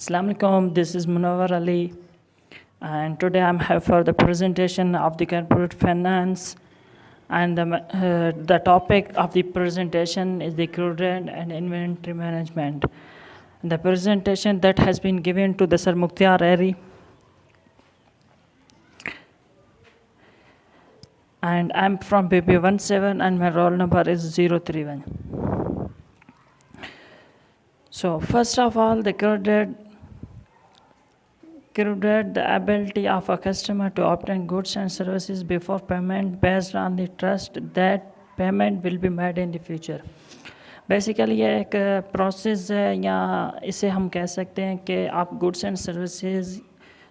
Assalamu alaikum, this is Munawar Ali, and today I'm here for the presentation of the corporate finance. And the topic of the presentation is the credit and inventory management. The presentation that has been given to the Sir Mukhtar Ari. And I'm from BP17 and my roll number is 031. So first of all, the credit, the ability of a customer to obtain goods and services before payment based on the trust that payment will be made in the future. Basically ये एक process है, या इसे हम कह सकते हैं कि आप गुड्स एंड सर्विसेज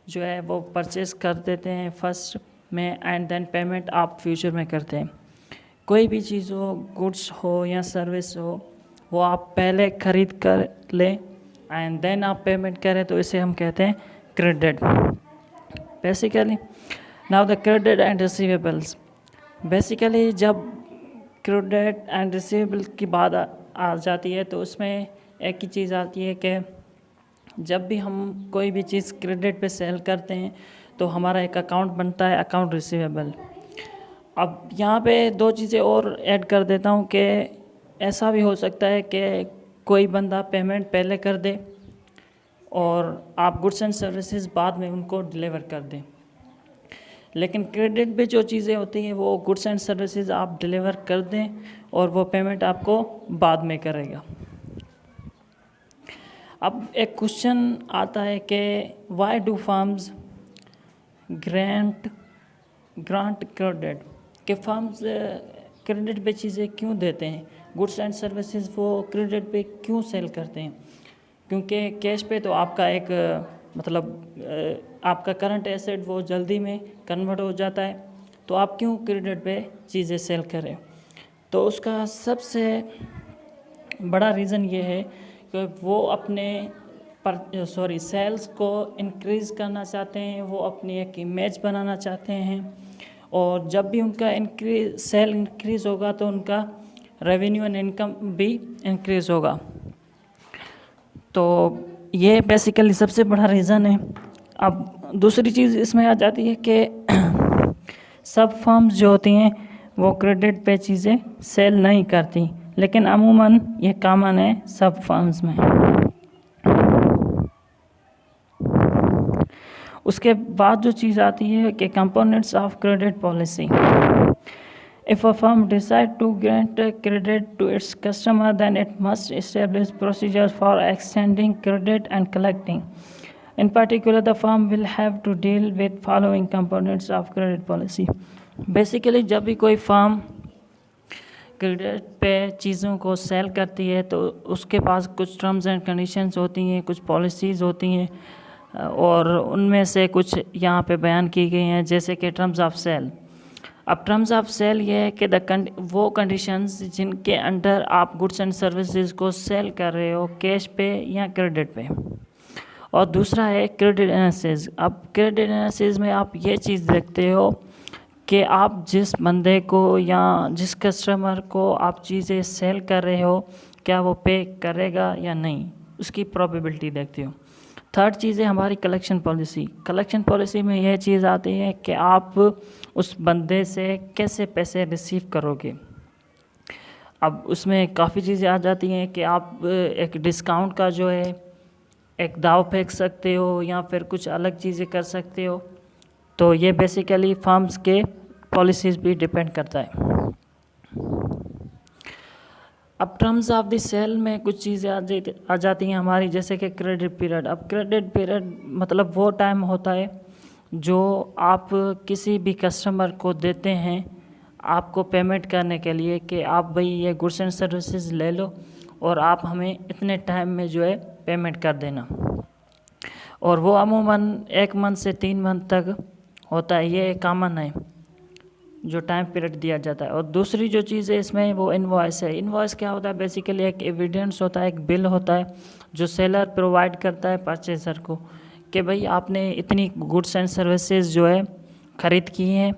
जो है वो परचेज़ कर देते हैं फर्स्ट में, एंड देन पेमेंट आप फ्यूचर में करते हैं। कोई भी चीज़ हो, गुड्स हो या सर्विस हो, वो आप पहले ख़रीद कर लें एंड देन आप पेमेंट करें, तो इसे हम कहते हैं credit. Basically now the credit and receivables. Basically जब क्रेडिट एंड रिसीवेबल की बात आ जाती है तो उसमें एक ही चीज़ आती है कि जब भी हम कोई भी चीज़ क्रेडिट पे सेल करते हैं तो हमारा एक अकाउंट बनता है, अकाउंट रिसीवेबल। अब यहाँ पे दो चीज़ें और ऐड कर देता हूँ कि ऐसा भी हो सकता है कि कोई बंदा पेमेंट पहले कर दे और आप गुड्स एंड सर्विसेज बाद में उनको डिलीवर कर दें। लेकिन क्रेडिट पे जो चीज़ें होती हैं वो गुड्स एंड सर्विसेज आप डिलीवर कर दें और वो पेमेंट आपको बाद में करेगा। अब एक क्वेश्चन आता है कि why do firms grant credit, कि फर्म्स क्रेडिट पे चीज़ें क्यों देते हैं, गुड्स एंड सर्विसेज वो क्रेडिट पे क्यों सेल करते हैं? क्योंकि कैश पे तो आपका एक आपका करंट एसेट वो जल्दी में कन्वर्ट हो जाता है, तो आप क्यों क्रेडिट पे चीज़ें सेल करें? तो उसका सबसे बड़ा रीज़न ये है कि वो अपने सेल्स को इंक्रीज़ करना चाहते हैं, वो अपनी एक इमेज बनाना चाहते हैं, और जब भी उनका सेल इंक्रीज़ होगा तो उनका रेवेन्यू एंड इनकम भी इंक्रीज़ होगा। तो ये बेसिकली सबसे बड़ा रीज़न है। अब दूसरी चीज़ इसमें आ जाती है कि सब फर्म्स जो होती हैं वो क्रेडिट पे चीज़ें सेल नहीं करती, लेकिन अमूमन ये कॉमन है सब फर्म्स में। उसके बाद जो चीज़ आती है कि components of credit policy. If a firm decides to grant credit to its customer, then it must establish procedures for extending credit and collecting. In particular, the firm will have to deal with following components of credit policy. Basically, जब भी कोई firm credit पे चीज़ों को cell करती है तो उसके पास कुछ टर्म्स एंड कंडीशंस होती हैं, कुछ पॉलिसीज़ होती हैं, और उनमें से कुछ यहाँ पे बयान की गई हैं, जैसे कि टर्म्स ऑफ सेल। अब टर्म्स ऑफ सेल ये है कि वो कंडीशंस जिनके अंडर आप गुड्स एंड सर्विसेज को सेल कर रहे हो, कैश पे या क्रेडिट पे। और दूसरा है क्रेडिट एनालिसिस। अब क्रेडिट एनालिसिस में आप ये चीज़ देखते हो कि आप जिस बंदे को या जिस कस्टमर को आप चीज़ें सेल कर रहे हो, क्या वो पे करेगा या नहीं, उसकी प्रोबेबिलिटी देखते हो। थर्ड चीज़ है हमारी कलेक्शन पॉलिसी। कलेक्शन पॉलिसी में यह चीज़ आती है कि आप उस बंदे से कैसे पैसे रिसीव करोगे। अब उसमें काफ़ी चीज़ें आ जाती हैं कि आप एक डिस्काउंट का जो है एक दाव फेंक सकते हो या फिर कुछ अलग चीज़ें कर सकते हो। तो ये बेसिकली फर्म्स के पॉलिसीज़ भी डिपेंड करता है। अब टर्म्स ऑफ द सेल में कुछ चीज़ें आ जाती हैं हमारी, जैसे कि क्रेडिट पीरियड। अब क्रेडिट पीरियड मतलब वो टाइम होता है जो आप किसी भी कस्टमर को देते हैं आपको पेमेंट करने के लिए कि आप भाई ये गुड्स एंड सर्विसेज ले लो और आप हमें इतने टाइम में जो है पेमेंट कर देना। और वो अमूमन 1 मंथ से 3 मंथ तक होता है, ये कॉमन है जो टाइम पीरियड दिया जाता है। और दूसरी जो चीज़ है इसमें वो इनवॉइस है। इनवॉइस क्या होता है? बेसिकली एक एविडेंस होता है, एक बिल होता है जो सेलर प्रोवाइड करता है परचेसर को कि भाई आपने इतनी गुड्स एंड सर्विसेज जो है ख़रीद की हैं,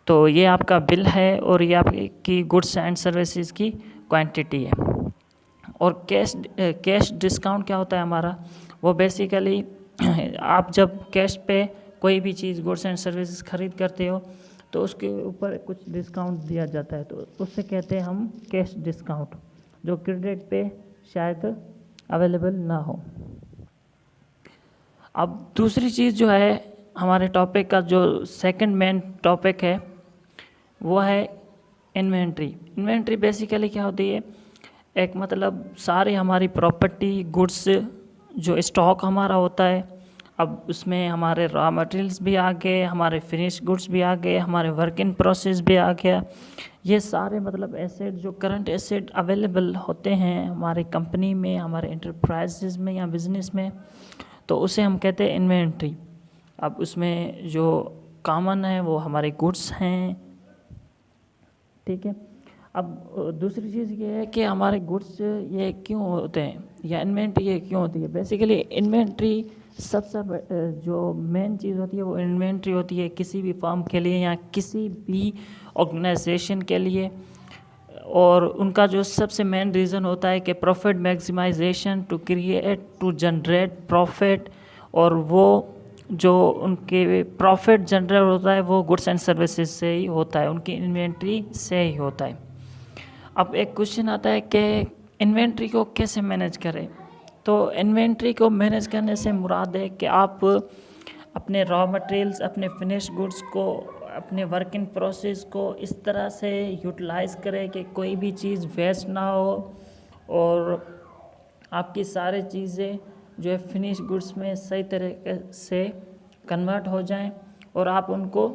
तो ये आपका बिल है और ये आपकी गुड्स एंड सर्विसेज की क्वांटिटी है। और कैश डिस्काउंट क्या होता है हमारा? वो बेसिकली आप जब कैश पे कोई भी चीज़ गुड्स एंड सर्विसेज खरीद करते हो तो उसके ऊपर कुछ डिस्काउंट दिया जाता है, तो उससे कहते हैं हम कैश डिस्काउंट, जो क्रेडिट पे शायद अवेलेबल ना हो। अब दूसरी चीज़ जो है हमारे टॉपिक का जो सेकंड मेन टॉपिक है वो है इन्वेंट्री। इन्वेंट्री बेसिकली क्या होती है, एक मतलब सारे हमारी प्रॉपर्टी गुड्स जो स्टॉक हमारा होता है, अब उसमें हमारे रॉ मटेरियल्स भी आ गए, हमारे फिनिश गुड्स भी आ गए, हमारे वर्क इन प्रोसेस भी आ गया, ये सारे मतलब एसेट जो करंट एसेट अवेलेबल होते हैं हमारे कंपनी में, हमारे इंटरप्राइजेज में या बिजनेस में, तो उसे हम कहते हैं इन्वेंट्री। अब उसमें जो कॉमन है वो हमारे गुड्स हैं, ठीक है। अब दूसरी चीज़ ये है कि हमारे गुड्स ये क्यों होते हैं या इन्वेंट्री ये क्यों होती है। बेसिकली इन्वेंट्री सबसे जो मेन चीज़ होती है वो इन्वेंट्री होती है किसी भी फर्म के लिए या किसी भी ऑर्गेनाइजेशन के लिए, और उनका जो सबसे मेन रीज़न होता है कि profit maximisation, to generate profit, और वो जो उनके प्रॉफिट जनरेट होता है वो गुड्स एंड सर्विसेज से ही होता है, उनकी इन्वेंट्री से ही होता है। अब एक क्वेश्चन आता है कि इन्वेंट्री को कैसे मैनेज करें। तो इन्वेंट्री को मैनेज करने से मुराद है कि आप अपने रॉ मटेरियल्स, अपने फिनिश गुड्स को, अपने वर्क इन प्रोसेस को इस तरह से यूटिलाइज़ करें कि कोई भी चीज़ वेस्ट ना हो और आपकी सारी चीज़ें जो है फिनिश गुड्स में सही तरीके से कन्वर्ट हो जाएं और आप उनको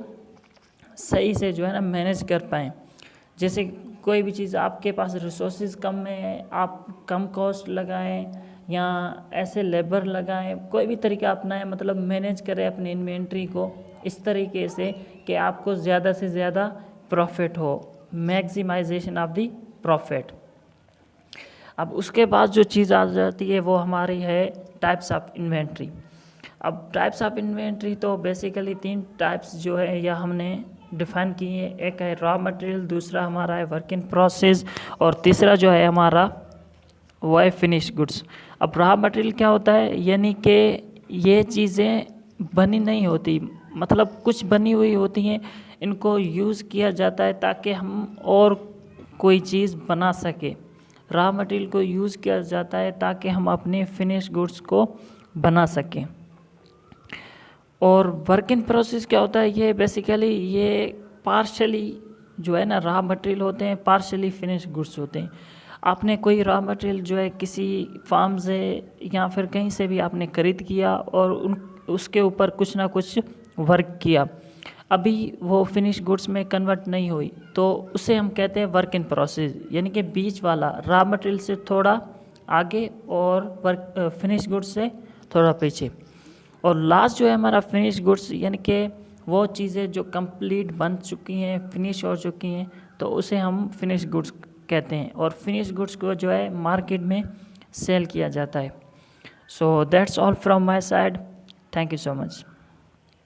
सही से जो है ना मैनेज कर पाएँ। जैसे कोई भी चीज़ आपके पास रिसोर्सेज कम है, आप कम कॉस्ट लगाएं या ऐसे लेबर लगाएं, कोई भी तरीका अपनाएं, मतलब मैनेज करें अपनी इन्वेंट्री को इस तरीके से कि आपको ज़्यादा से ज़्यादा प्रॉफिट हो, मैक्सिमाइजेशन ऑफ दी प्रॉफिट। अब उसके बाद जो चीज़ आ जाती है वो हमारी है टाइप्स ऑफ इन्वेंट्री। अब टाइप्स ऑफ इन्वेंट्री तो बेसिकली 3 टाइप्स जो है या हमने डिफाइन की है, एक है रॉ मटेरियल, दूसरा हमारा है वर्क इन प्रोसेस और तीसरा जो है हमारा वो है फिनिश गुड्स। अब रॉ मटेरियल क्या होता है, यानी कि ये चीज़ें बनी नहीं होती, मतलब कुछ बनी हुई होती हैं, इनको यूज़ किया जाता है ताकि हम और कोई चीज़ बना सके। रॉ मटेरियल को यूज़ किया जाता है ताकि हम अपने फिनिश गुड्स को बना सकें। और वर्क इन प्रोसेस क्या होता है, ये बेसिकली ये पार्शली जो है ना रॉ मटेरियल होते हैं, पार्शली फिनिश गुड्स होते हैं। आपने कोई रॉ मटेरियल जो है किसी फार्म से या फिर कहीं से भी आपने खरीद किया और उसके ऊपर कुछ ना कुछ वर्क किया, अभी वो फिनिश गुड्स में कन्वर्ट नहीं हुई, तो उसे हम कहते हैं वर्क इन प्रोसेस, यानी कि बीच वाला रॉ मटेरियल से थोड़ा आगे और वर्क फिनिश गुड्स से थोड़ा पीछे। और लास्ट जो है हमारा फिनिश गुड्स, यानी कि वो चीज़ें जो कंप्लीट बन चुकी हैं, फिनिश हो चुकी हैं, तो उसे हम फिनिश गुड्स कहते हैं। और फिनिश गुड्स को जो है मार्केट में सेल किया जाता है। So that's all from my side, thank you so much.